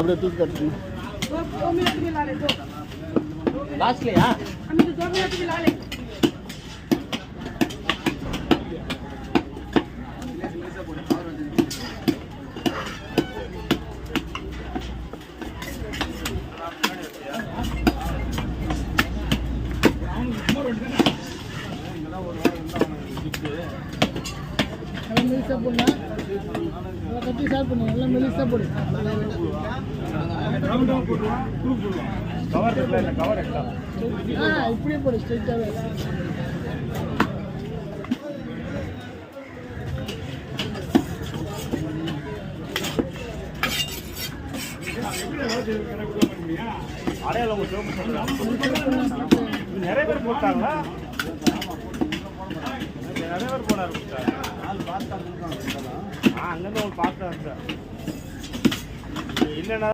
அப்படியே தூக்கி கட்டணும். லாஸ்ட்லையா மெலிசா போடலாம், கட்டி ஸ்டார்ட் பண்ணி எல்லாம் மெலிசா போடு. இப்படியே போடு ஸ்ட்ரைட்டாகவே. அடையாளம் நிறைய பேர் போட்டாங்களா? நிறைய பேர் போட ஆரம்பிச்சாங்க. அங்கேருந்து அவங்க பார்த்தேன் இல்லைன்னா